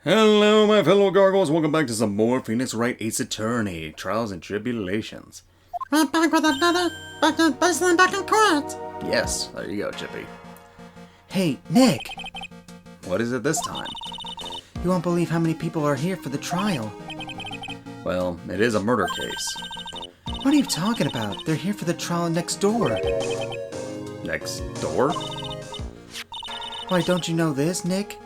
Hello, my fellow Gargoyles. Welcome back to some more Phoenix Wright Ace Attorney, Trials and Tribulations. We're back with another bustling back in court. Yes, there you go, Chippy. Hey, Nick, What is it this time? you won't believe how many people are here for the trial. Well, it is a murder case. What are you talking about? They're here for the trial next door. Next door? Why, don't you know this, Nick?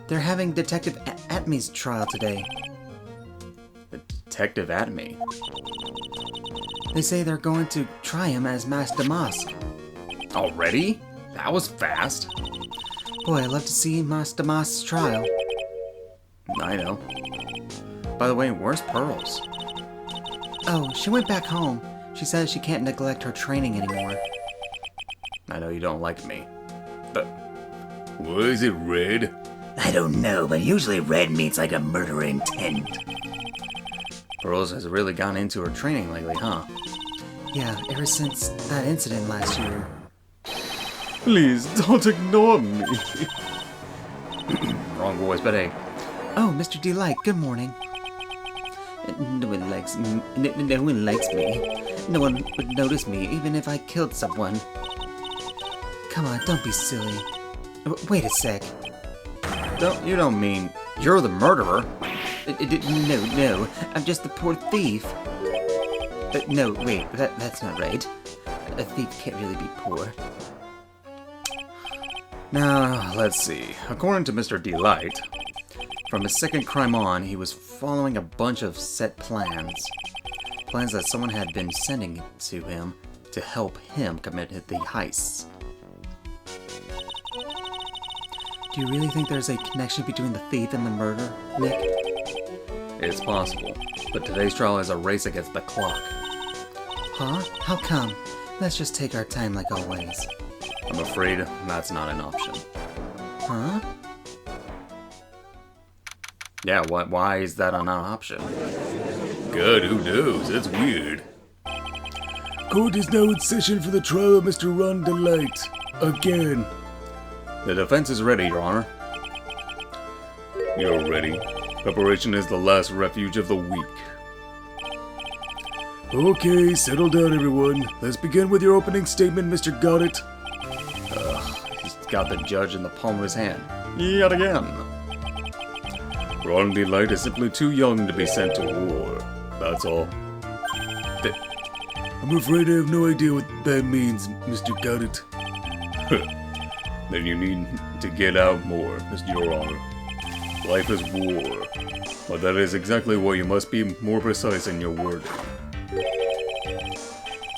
They're having Detective Atmey's trial today. Detective Atmey. They say they're going to try him as Master Mask. Already? That was fast. Boy, I'd love to see Master Mask's trial. I know. By the way, where's Pearls? Oh, she went back home. She says she can't neglect her training anymore. I know you don't like me, but... What is it, Red? I don't know, but usually red means like a murder intent. Pearls has really gone into her training lately, huh? Yeah, ever since that incident last year. Please, don't ignore me. Wrong voice, but hey. Oh, Mr. Delight, good morning. No one likes me. No one likes me. No one would notice me, even if I killed someone. Come on, don't be silly. Wait a sec. You don't mean you're the murderer? No, I'm just the poor thief. No, wait, that's not right. A thief can't really be poor. Now, let's see. According to Mr. Delight, from his second crime on, he was following a bunch of set plans. Plans that someone had been sending to him to help him commit the heists. Do you really think there's a connection between the thief and the murder, Nick? It's possible, but today's trial is a race against the clock. Huh? How come? Let's just take our time like always. I'm afraid that's not an option. Huh? Yeah, why is that not an option? Good, who knows? It's weird. Court is now in session for the trial of Mr. Ron Delight. Again. The defense is ready, Your Honor. You're ready. Preparation is the last refuge of the weak. Okay, settle down everyone. Let's begin with your opening statement, Mr. Goddard. He's got the judge in the palm of his hand. Yet again. Ron Delight is simply too young to be sent to war. That's all. I'm afraid I have no idea what that means, Mr. Goddard. Then you need to get out more, Your Honor. Life is war, but that is exactly why you must be more precise in your wording.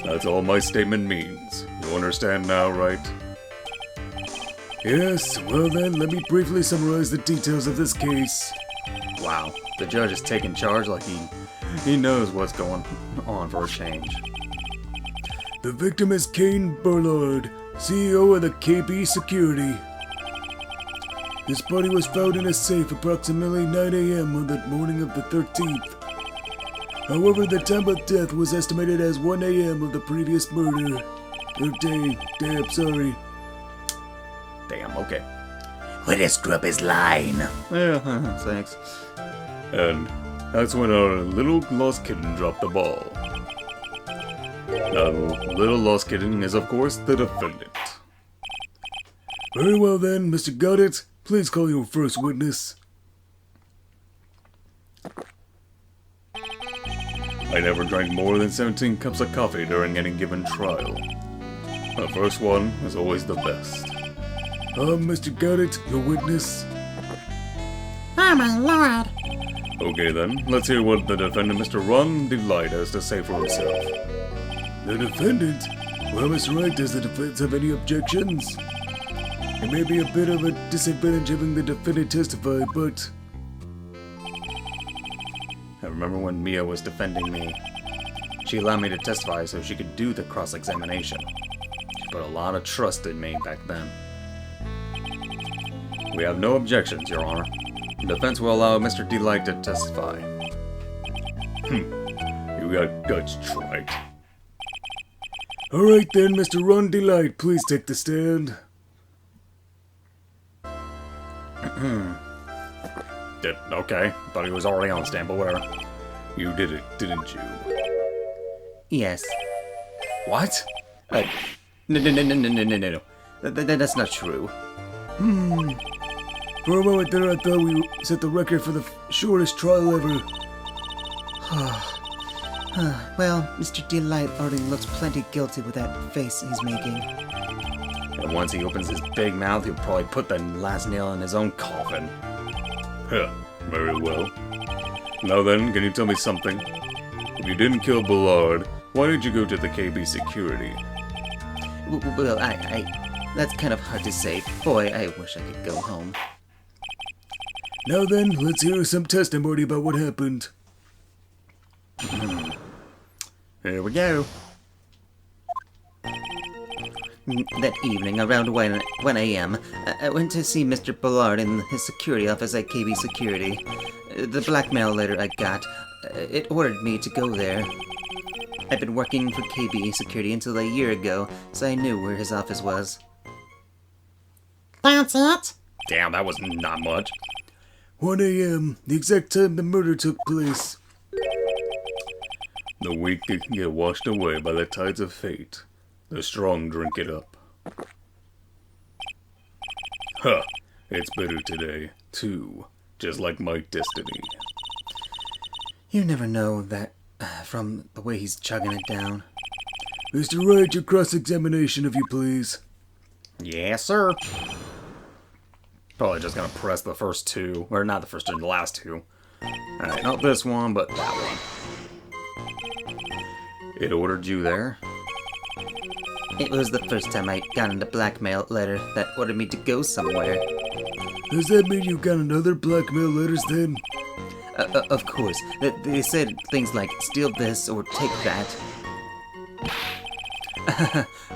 That's all my statement means. You understand now, right? Yes, well then, let me briefly summarize the details of this case. Wow, the judge is taking charge like he knows what's going on for a change. The victim is Kane Burlard, CEO of the KB Security. His body was found in a safe approximately 9 a.m. on the morning of the 13th. However, the time of death was estimated as 1 a.m. of the previous murder. I'm sorry. Damn, okay. Way to screw up his line. Yeah, thanks. And that's when our little lost kitten dropped the ball. Now, little lost kitten is, of course, the defendant. Very well then, Mr. Goddard, please call your first witness. I never drank more than 17 cups of coffee during any given trial. The first one is always the best. Mr. Goddard, your witness. Oh my lord! Okay then, let's hear what the defendant, Mr. Ron Delight, has to say for himself. The defendant? Well, Mr. Wright, does the defense have any objections? It may be a bit of a disadvantage having the defendant testify, but... I remember when Mia was defending me. She allowed me to testify so she could do the cross-examination. She put a lot of trust in me back then. We have no objections, Your Honor. The defense will allow Mr. Delight to testify. You got guts, Trite. Alright then, Mr. Ron Delight, please take the stand. Okay, thought he was already on stand, but whatever. You did it, didn't you? Yes. What? No. That's not true. For a moment there, I thought we set the record for the shortest trial ever. Well, Mr. Delight already looks plenty guilty with that face he's making. And once he opens his big mouth, he'll probably put the last nail in his own coffin. Huh, very well. Now then, can you tell me something? If you didn't kill Bullard, why did you go to the KB security? Well, that's kind of hard to say. Boy, I wish I could go home. Now then, let's hear some testimony about what happened. Here we go. That evening, around 1 a.m., I went to see Mr. Bullard in his security office at KB Security. The blackmail letter I got, it ordered me to go there. I'd been working for KB Security until a year ago, so I knew where his office was. That's it? Damn, that was not much. 1 a.m., the exact time the murder took place. The weak can get washed away by the tides of fate. The strong drink it up. Huh, it's bitter today, too. Just like my destiny. You never know that from the way he's chugging it down. Mr. Wright, your cross-examination, if you please. Yes, sir. Probably just gonna press the first two. Or not the first two, the last two. Alright, not this one, but that one. It ordered you there? It was the first time I got a blackmail letter that ordered me to go somewhere. Does that mean you got another blackmail letters then? Of course. They said things like, steal this or take that.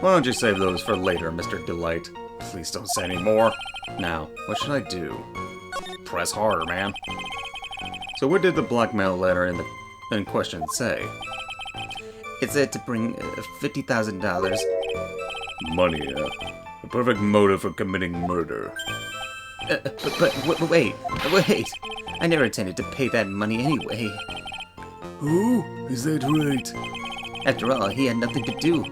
Why don't you save those for later, Mr. Delight? Please don't say any more. Now, what should I do? Press harder, man. So what did the blackmail letter in question say? It said to bring $50,000. Money, a perfect motive for committing murder. But wait. I never intended to pay that money anyway. Oh, is that right? After all, he had nothing to do.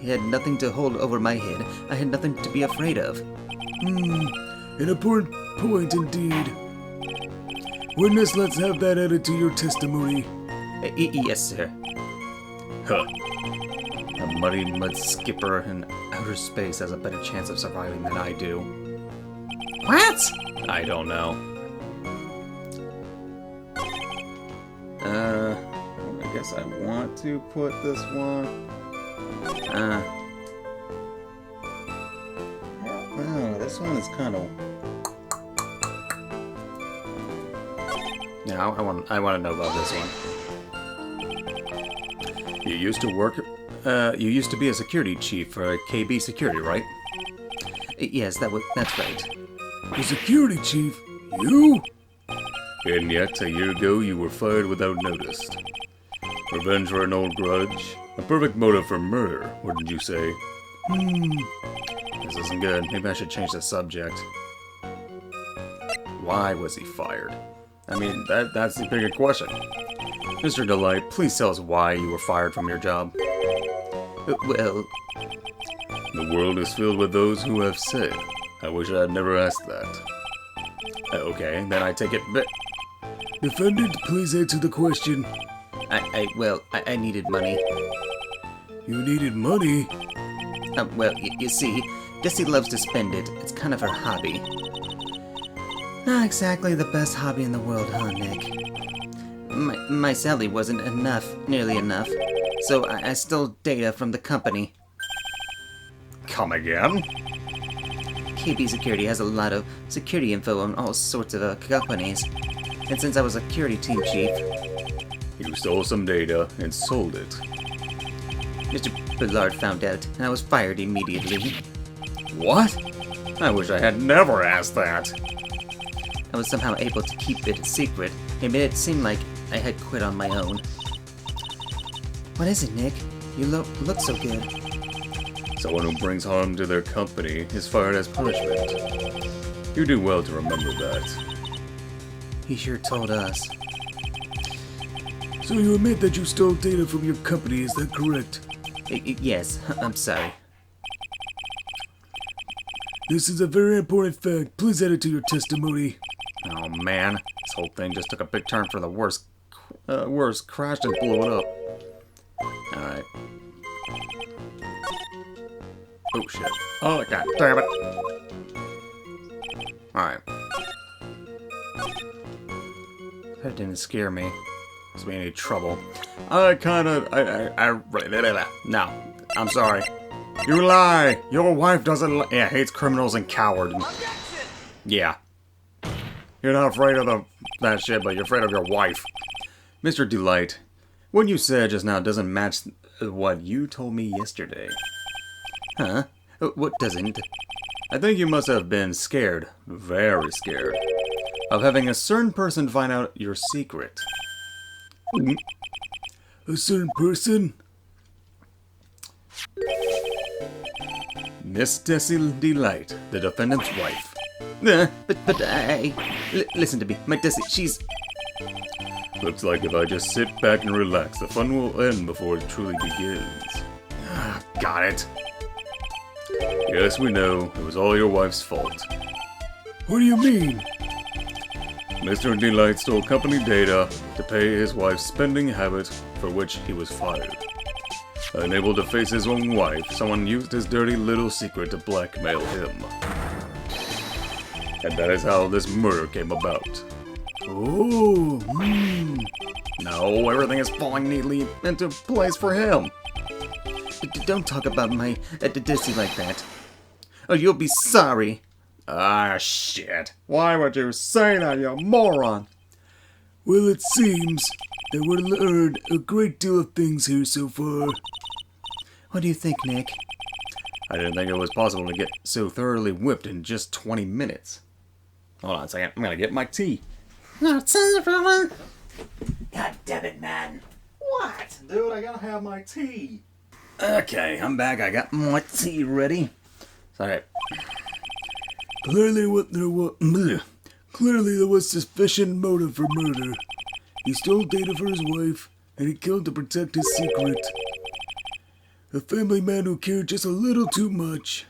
He had nothing to hold over my head. I had nothing to be afraid of. An important point indeed. Witness, let's have that added to your testimony. Yes, sir. Huh. A muddy mud skipper in outer space has a better chance of surviving than I do. What? I don't know. I guess I want to put this one. Well, this one is kind of. Yeah, I want to know about this one. You used to work. You used to be a security chief for KB Security, right? Yes, that's right. The security chief? You? And yet, a year ago, you were fired without notice. Revenge for an old grudge? A perfect motive for murder, wouldn't you say? This isn't good. Maybe I should change the subject. Why was he fired? I mean, that's the bigger question. Mr. Delight, please tell us why you were fired from your job. Well, The world is filled with those who have said. I wish I had never asked that. Okay, then I take it back. Defendant, please answer the question. I needed money. You needed money? Well, you see, Jessie loves to spend it. It's kind of her hobby. Not exactly the best hobby in the world, huh, Nick? My salary wasn't nearly enough, so I stole data from the company. Come again? KB Security has a lot of security info on all sorts of companies. And since I was a security team chief, You stole some data and sold it. Mr. Bullard found out, and I was fired immediately. What? I wish I had never asked that. I was somehow able to keep it a secret. It made it seem like I had quit on my own. What is it, Nick? You look so good. Someone who brings harm to their company is fired as punishment. You do well to remember that. He sure told us. So you admit that you stole data from your company, is that correct? Yes, I'm sorry. This is a very important fact. Please add it to your testimony. Oh man, this whole thing just took a big turn for the worse. Worse, crashed and blew it up. Alright. Oh shit. Oh god damn it. Alright. That didn't scare me. It's me any trouble. No, I'm sorry. You lie! Your wife doesn't hates criminals and cowards. Yeah. You're not afraid of that shit, but you're afraid of your wife. Mr. Delight, what you said just now doesn't match what you told me yesterday. Huh? What doesn't? I think you must have been scared, very scared, of having a certain person find out your secret. A certain person? Miss Desi Delight, the defendant's wife. Listen to me. My Desi, she's... Looks like if I just sit back and relax, the fun will end before it truly begins. Got it. Yes, we know. It was all your wife's fault. What do you mean? Mr. Delight stole company data to pay his wife's spending habit, for which he was fired. Unable to face his own wife, someone used his dirty little secret to blackmail him. And that is how this murder came about. Oh, Now everything is falling neatly into place for him. Don't talk about my Desi like that. Or you'll be sorry. Ah, shit. Why would you say that, you moron? Well, it seems that we've learned a great deal of things here so far. What do you think, Nick? I didn't think it was possible to get so thoroughly whipped in just 20 minutes. Hold on a second. I'm gonna get my tea. God damn it, man. What? Dude, I gotta have my tea. Okay, I'm back. I got my tea ready. Sorry. Clearly there was sufficient motive for murder. He stole data for his wife, and he killed to protect his secret. A family man who cared just a little too much.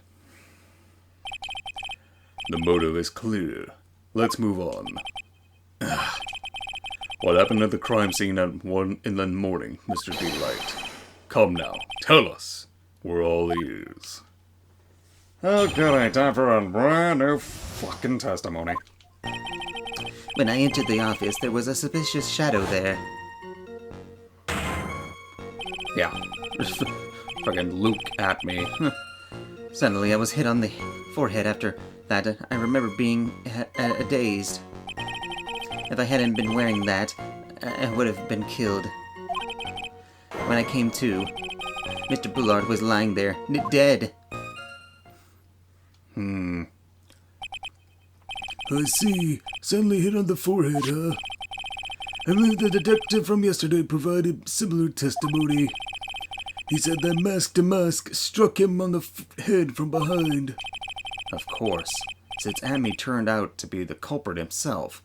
The motive is clear. Let's move on. What happened at the crime scene at 1 in the morning, Mr. Delight? Come now, tell us. We're all ears. Okay, time for a brand new fucking testimony. When I entered the office, there was a suspicious shadow there. Yeah. Fucking Luke Atmey. Suddenly, I was hit on the forehead. After that, I remember being dazed. If I hadn't been wearing that, I would have been killed. When I came to, Mr. Bullard was lying there, dead. I see. Suddenly hit on the forehead, huh? I believe the detective from yesterday provided similar testimony. He said that mask to mask struck him on the head from behind. Of course, since Atmey turned out to be the culprit himself.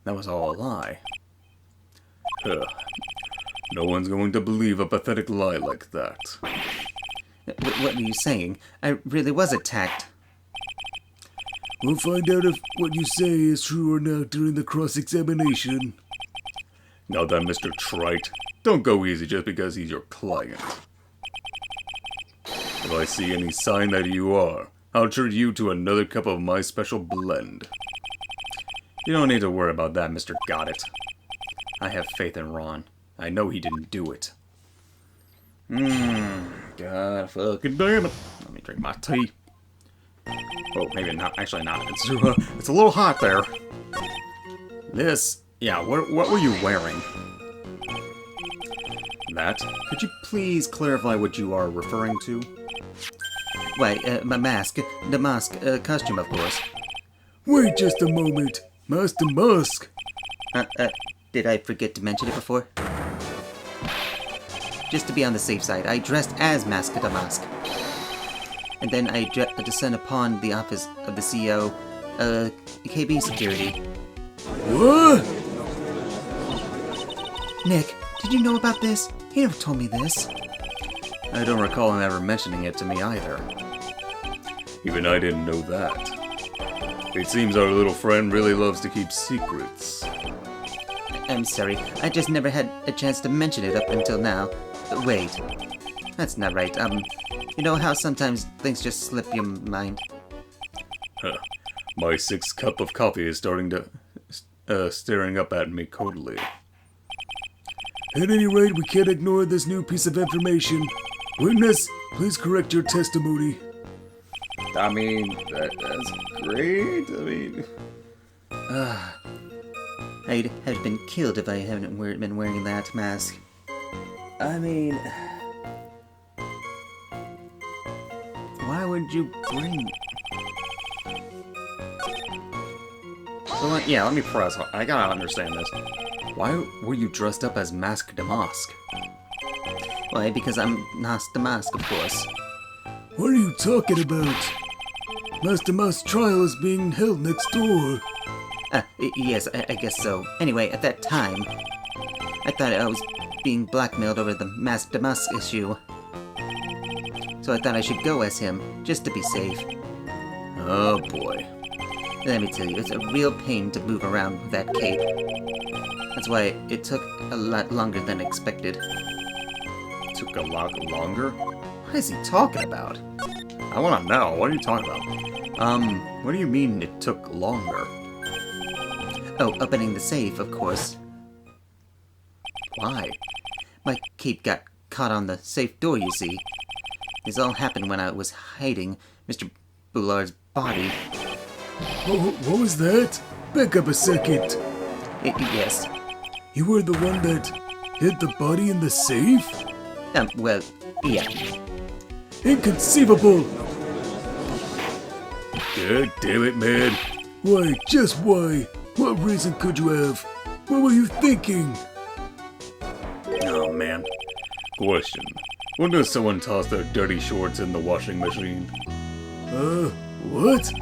That was all a lie. No one's going to believe a pathetic lie like that. What are you saying? I really was attacked. We'll find out if what you say is true or not during the cross-examination. Now then, Mr. Trite, don't go easy just because he's your client. If I see any sign that you are, I'll treat you to another cup of my special blend. You don't need to worry about that, Mr. Goddett. I have faith in Ron. I know he didn't do it. God fucking damn it. Let me drink my tea. Oh, maybe not. Actually not. It's a little hot there. This... Yeah, what were you wearing? That? Could you please clarify what you are referring to? Why, my mask. The mask, costume, of course. Wait just a moment. Mask to mask. Did I forget to mention it before? Just to be on the safe side, I dressed as Mask to Mask. And then I descend upon the office of the CEO, KB Security. What? Nick, did you know about this? He never told me this. I don't recall him ever mentioning it to me either. Even I didn't know that. It seems our little friend really loves to keep secrets. I'm sorry, I just never had a chance to mention it up until now. Wait, that's not right. You know how sometimes things just slip your mind? Huh. My 6th cup of coffee is starting to staring up at me coldly. At any rate, we can't ignore this new piece of information. Witness, please correct your testimony. I mean, that's great. I mean, I'd have been killed if I hadn't been wearing that mask. I mean, Why would you bring... so yeah, let me press. I gotta understand this. Why were you dressed up as Mask Damask? Why, because I'm Damask, of course. What are you talking about? Master Mouse trial is being held next door. Yes, I guess so. Anyway, at that time, I thought I was being blackmailed over the Mask Damask issue. So I thought I should go as him, just to be safe. Oh boy. Let me tell you, it's a real pain to move around with that cape. That's why it took a lot longer than expected. Took a lot longer? What is he talking about? I wanna know. What are you talking about? What do you mean it took longer? Oh, opening the safe, of course. Why? My cape got caught on the safe door, you see. This all happened when I was hiding Mr. Boulard's body. What was that? Back up a second. Yes. You were the one that hid the body in the safe? Well, yeah. Inconceivable! God damn it, man. Why, just why? What reason could you have? What were you thinking? Oh man. Question. When does someone toss their dirty shorts in the washing machine? What?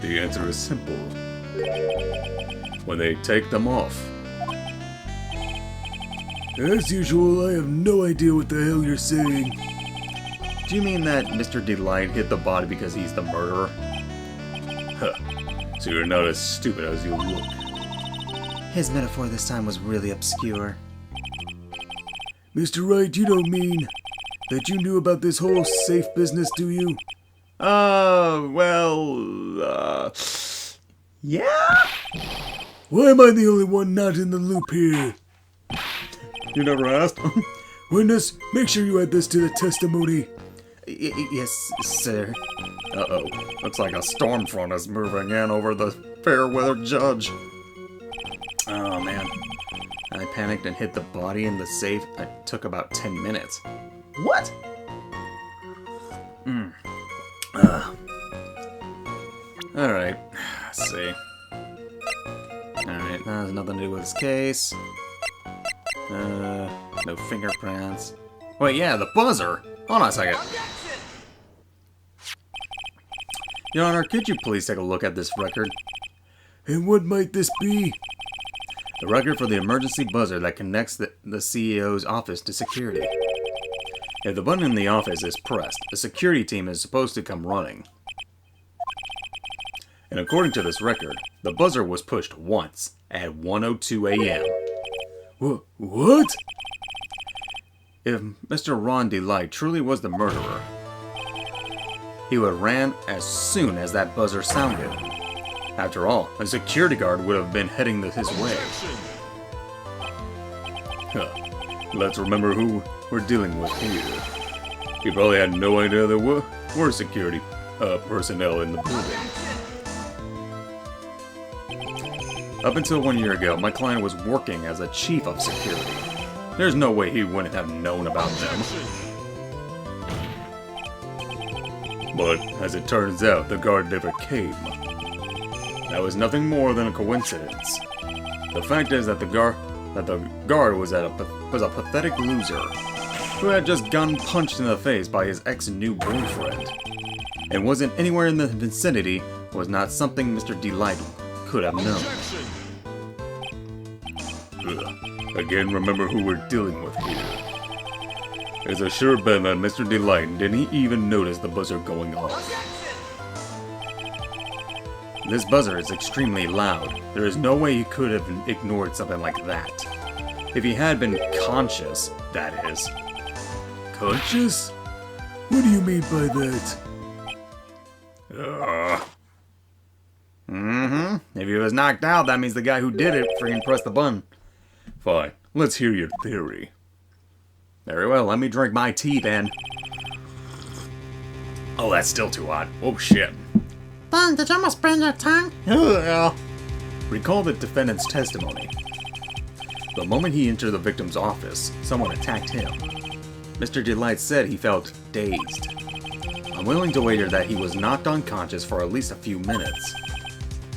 The answer is simple. When they take them off. As usual, I have no idea what the hell you're saying. Do you mean that Mr. Delight hit the body because he's the murderer? Huh. So you're not as stupid as you look. His metaphor this time was really obscure. Mr. Wright, you don't mean that you knew about this whole safe business, do you? Yeah? Why am I the only one not in the loop here? You never asked? Witness, make sure you add this to the testimony. Yes, sir. Uh-oh. Looks like a storm front is moving in over the fair-weather judge. Oh, man. I panicked and hid the body in the safe. It took about 10 minutes. What? Alright. Let's see. Alright, that has nothing to do with his case. No fingerprints. Wait, yeah, the buzzer! Hold on a second. Your Honor, could you please take a look at this record? And what might this be? The record for the emergency buzzer that connects the CEO's office to security. If the button in the office is pressed, the security team is supposed to come running. And according to this record, the buzzer was pushed once at 1:02 a.m. What? If Mr. Ron Delight truly was the murderer, he would have ran as soon as that buzzer sounded. After all, a security guard would have been heading his way. Huh. Let's remember who we're dealing with here. He probably had no idea there were security personnel in the building. Up until 1 year ago, my client was working as a chief of security. There's no way he wouldn't have known about them. But, as it turns out, the guard never came. That was nothing more than a coincidence. The fact is that the guard was a pathetic loser who had just gotten punched in the face by his ex-new boyfriend, and wasn't anywhere in the vicinity. Was not something Mr. Delight could have known. Again, remember who we're dealing with here. It's a sure bet that Mr. Delight didn't even notice the buzzer going off. This buzzer is extremely loud. There is no way he could have ignored something like that. If he had been conscious, that is. Conscious? What do you mean by that? If he was knocked out, that means the guy who did it freaking pressed the button. Fine, let's hear your theory. Very well, let me drink my tea then. Oh, that's still too hot. Oh shit. Ben, did you almost burn your tongue? Recall the defendant's testimony. The moment he entered the victim's office, someone attacked him. Mr. Delight said he felt dazed. I'm willing to wager that he was knocked unconscious for at least a few minutes.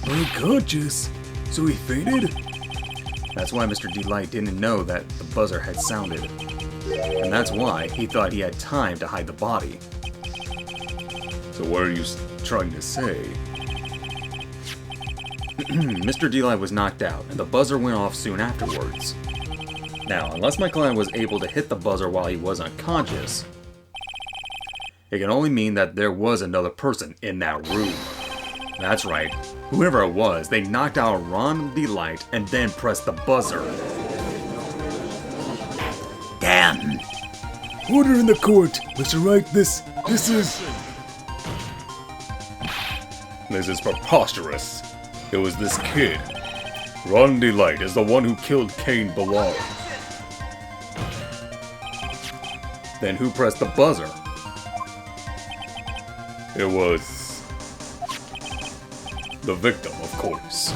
Unconscious? So he fainted? That's why Mr. Delight didn't know that the buzzer had sounded. And that's why he thought he had time to hide the body. So what are you trying to say? Mr. Delight was knocked out, and the buzzer went off soon afterwards. Now, unless my client was able to hit the buzzer while he was unconscious, it can only mean that there was another person in that room. That's right. Whoever it was, they knocked out Ron Delight and then pressed the buzzer. Damn! Order in the court, Mr. Wright. This is preposterous. It was this kid. Ron Delight is the one who killed Cain Ballard. Then who pressed the buzzer? It was the victim, of course.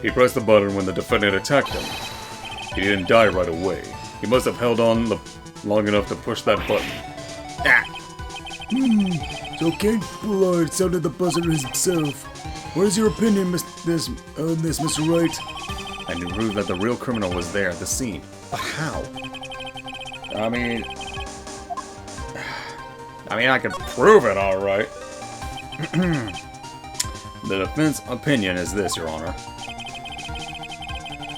He pressed the button when the defendant attacked him. He didn't die right away. He must have held on long enough to push that button. Ah! So Cain Ballard sounded the buzzer himself. What is your opinion on this, Mr. Wright? I knew prove that the real criminal was there at the scene. But how? I mean, I could prove it, alright. The defense opinion is this, Your Honor.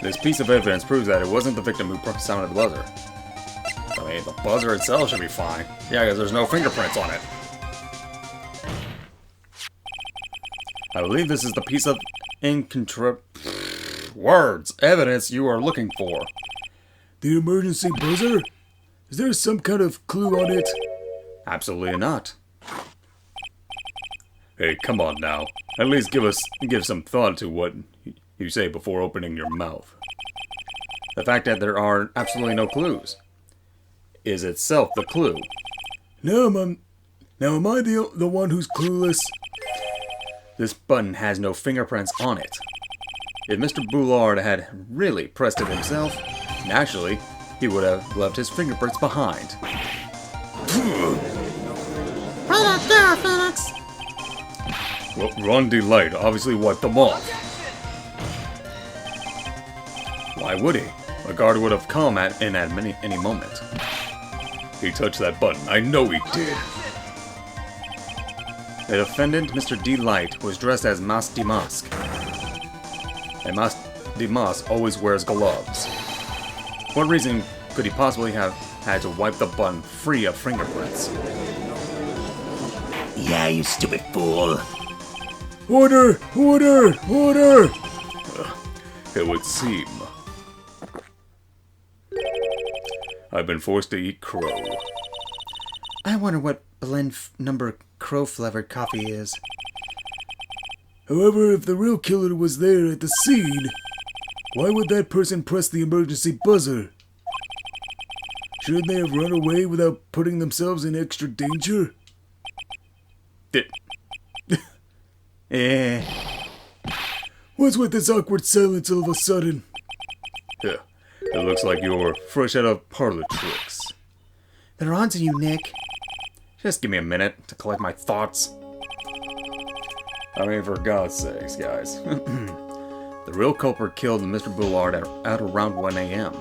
This piece of evidence proves that it wasn't the victim who sounded the buzzer. I mean, the buzzer itself should be fine. Yeah, because there's no fingerprints on it. I believe this is the piece of evidence you are looking for. The emergency buzzer? Is there some kind of clue on it? Absolutely not. Hey, come on now. At least give some thought to what you say before opening your mouth. The fact that there are absolutely no clues is itself the clue. Now am I the one who's clueless? This button has no fingerprints on it. If Mr. Boulard had really pressed it himself, naturally, he would have left his fingerprints behind. Right out there, Phoenix! Well, Ron Delight obviously wiped them off. Why would he? A guard would have come in at any moment. He touched that button. I know he did. The defendant, Mr. Delight, was dressed as Masque de Masque. And Masque de Masque always wears gloves. What reason could he possibly have had to wipe the button free of fingerprints? Yeah, you stupid fool. Order! Order! Order! It would seem I've been forced to eat crow. I wonder what blend number crow-flavored coffee is. However, if the real killer was there at the scene, why would that person press the emergency buzzer? Shouldn't they have run away without putting themselves in extra danger? What's with this awkward silence all of a sudden? Yeah, it looks like you're fresh out of parlor tricks. They're on to you, Nick. Just give me a minute to collect my thoughts. I mean, for God's sakes, guys. The real culprit killed Mr. Boulard at around 1 a.m.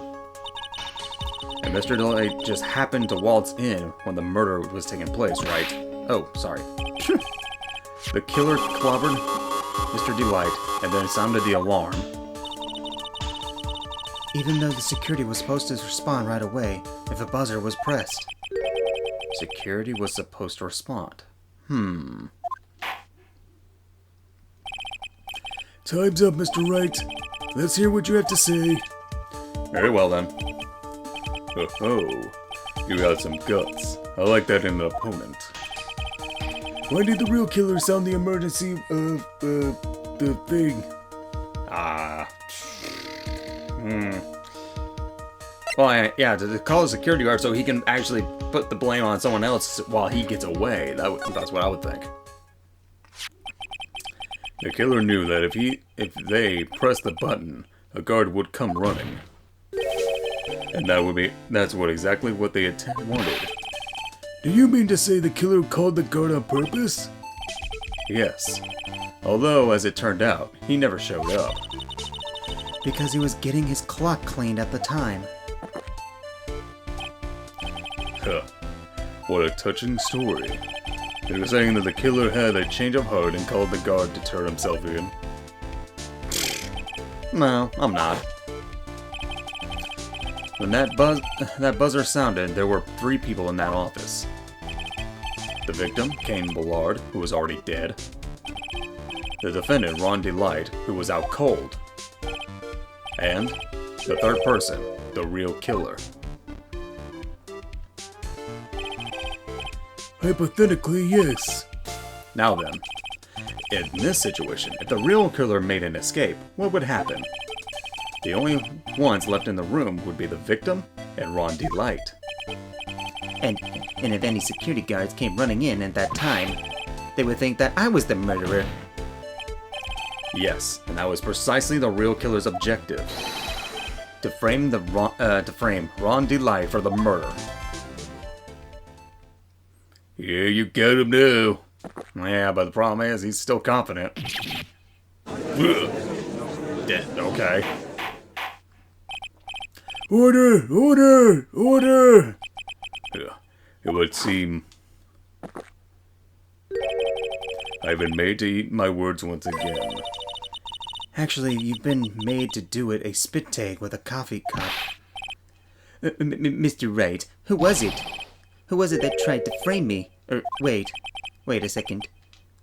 And Mr. Delight just happened to waltz in when the murder was taking place, right? Oh, sorry. The killer clobbered Mr. Delight and then sounded the alarm. Even though the security was supposed to respond right away if a buzzer was pressed. Security was supposed to respond. Time's up, Mr. Wright. Let's hear what you have to say. Very well then. Oh, you got some guts. I like that in an opponent. Why did the real killer sound the emergency, the thing? Well, yeah, to call a security guard so he can actually put the blame on someone else while he gets away. That's what I would think. The killer knew that if they pressed the button, a guard would come running. And that's exactly what they wanted. Do you mean to say the killer called the guard on purpose? Yes. Although, as it turned out, he never showed up. Because he was getting his clock cleaned at the time. Huh. What a touching story. They were saying that the killer had a change of heart and called the guard to turn himself in. No, I'm not. When that buzzer sounded, there were 3 people in that office. The victim, Kane Ballard, who was already dead. The defendant, Ron Delight, who was out cold. And the third person, the real killer. Hypothetically, yes. Now then, in this situation, if the real killer made an escape, what would happen? The only ones left in the room would be the victim and Ron Delight. And if any security guards came running in at that time, they would think that I was the murderer. Yes, and that was precisely the real killer's objective. To frame Ron Delight for the murder. Yeah, you got him now. Yeah, but the problem is he's still confident. Dead, okay. Order! Order! Order! Yeah, it would seem I've been made to eat my words once again. Actually, you've been made to do it a spit take with a coffee cup. Mr. Wright, who was it? Who was it that tried to frame me? Wait a second.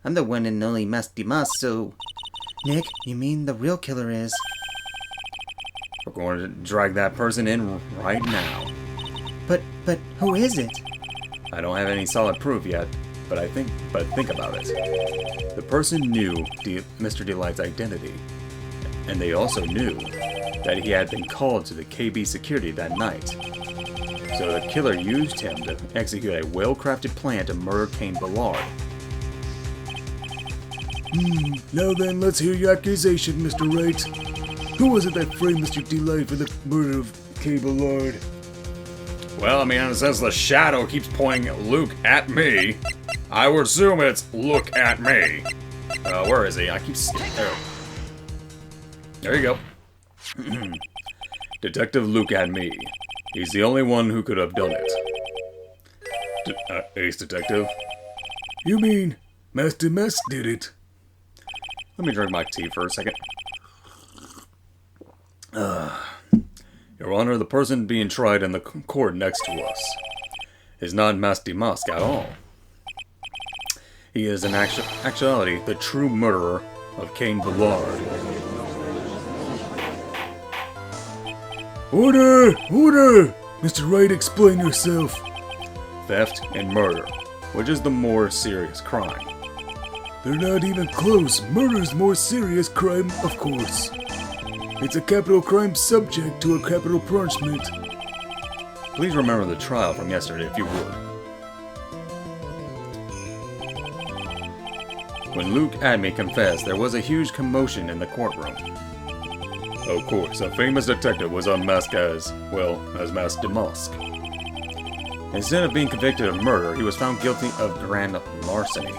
I'm the one and only Mas Dimas, so... Nick, you mean the real killer is... We're going to drag that person in right now. But who is it? I don't have any solid proof yet, but think about it. The person knew Mr. Delight's identity, and they also knew that he had been called to the KB security that night. So the killer used him to execute a well-crafted plan to murder Kane Ballard. Now then, let's hear your accusation, Mr. Wright. Who was it that framed Mr. Delight for the murder of Kane Ballard? Well, I mean, since the shadow keeps pointing Luke at me, I would assume it's Luke Atmey. Where is he? I keep... There you go. Detective Luke Atmey. He's the only one who could have done it. Ace Detective? You mean Master Mess did it? Let me drink my tea for a second. Your Honor, the person being tried in the court next to us is not Master Musk at all. He is in actuality the true murderer of Kane Ballard. Order! Order! Mr. Wright, explain yourself. Theft and murder. Which is the more serious crime? They're not even close. Murder's more serious crime, of course. It's a capital crime subject to a capital punishment. Please remember the trial from yesterday if you would. When Luke Atmey confessed, there was a huge commotion in the courtroom. Of course, a famous detective was unmasked as Mas Damask. Instead of being convicted of murder, he was found guilty of grand larceny.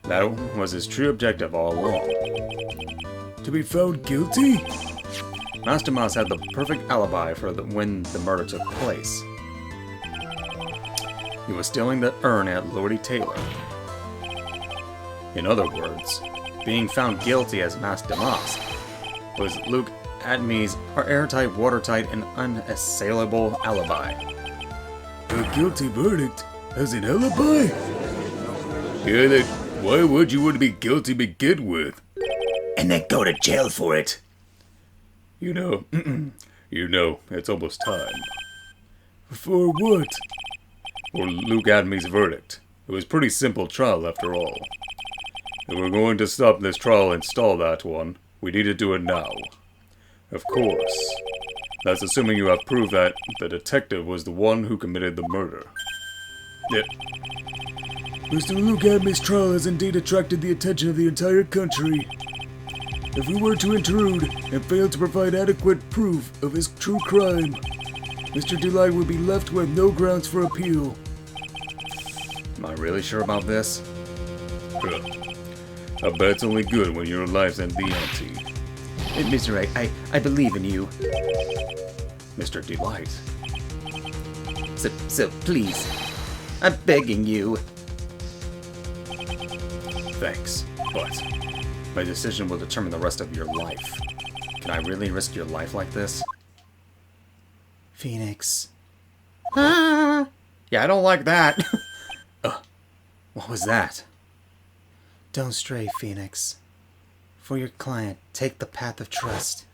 That was his true objective all along. To be found guilty? Mas Damask had the perfect alibi for when the murder took place. He was stealing the urn at Lordy Taylor. In other words, being found guilty as Mas Damask was Luke Atmey's airtight, watertight, and unassailable alibi. A guilty verdict as an alibi? Yeah, then why would you want to be guilty to begin with? And then go to jail for it. You know, it's almost time. For what? For Luke Atmey's verdict. It was a pretty simple trial after all. If we're going to stop this trial and stall that one, we need to do it now. Of course. That's assuming you have proof that the detective was the one who committed the murder. Mr. Luke Atmey's trial has indeed attracted the attention of the entire country. If we were to intrude and fail to provide adequate proof of his true crime, Mr. Delight would be left with no grounds for appeal. Am I really sure about this? I bet it's only good when your life's in the ante. Mr. Wright, I believe in you. Mr. Delight. So please, I'm begging you. Thanks, but my decision will determine the rest of your life. Can I really risk your life like this? Phoenix. Yeah, I don't like that. What was that? Don't stray, Phoenix. For your client, take the path of trust.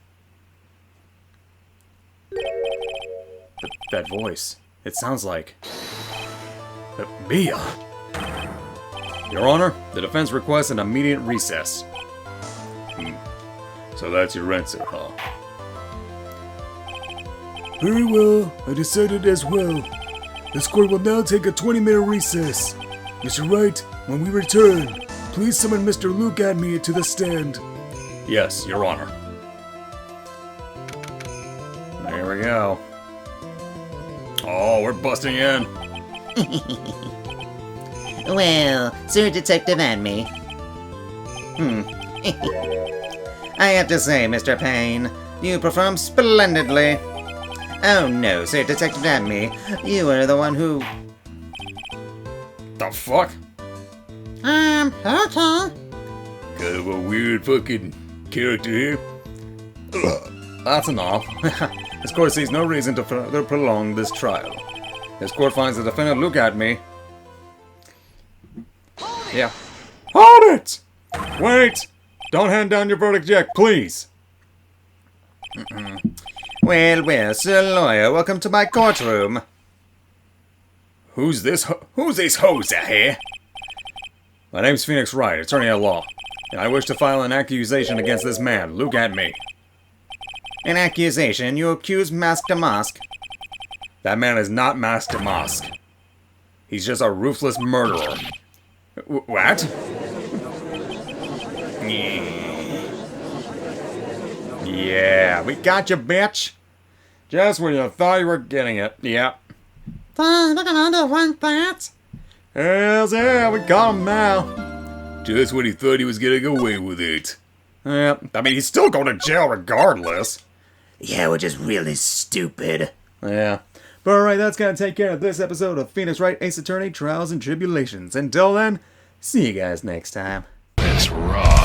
That voice. It sounds like... Mia! Your Honor, the defense requests an immediate recess. So that's your answer, huh? Very well, I decided as well. This court will now take a 20-minute recess. Mr. Wright, when we return, please summon Mr. Luke Atmey to the stand. Yes, Your Honor. There we go. Oh, we're busting in. Well, Sir Detective Atmey. I have to say, Mr. Payne, you performed splendidly. Oh no, Sir Detective Atmey, you were the one who... The fuck? Okay. Kind of a weird fucking character here. That's enough. This court sees no reason to further prolong this trial. This court finds the defendant Luke Atmey. Yeah. Hold it! Wait! Don't hand down your verdict yet, please! Well, Sir Lawyer, welcome to my courtroom. Who's this hoser here? My name's Phoenix Wright, attorney at law, and I wish to file an accusation against this man, Luke Atmey. An accusation? You accuse Master Mask? That man is not Master Mask. He's just a ruthless murderer. What? Yeah, we got you, bitch. Just when you thought you were getting it. Yeah. They're gonna want that. Hells yeah, we got him now. Just when he thought he was getting away with it. Yeah, I mean, he's still going to jail regardless. Yeah, we're just really stupid. Yeah. But alright, that's gonna take care of this episode of Phoenix Wright Ace Attorney Trials and Tribulations. Until then, see you guys next time. Let's rock.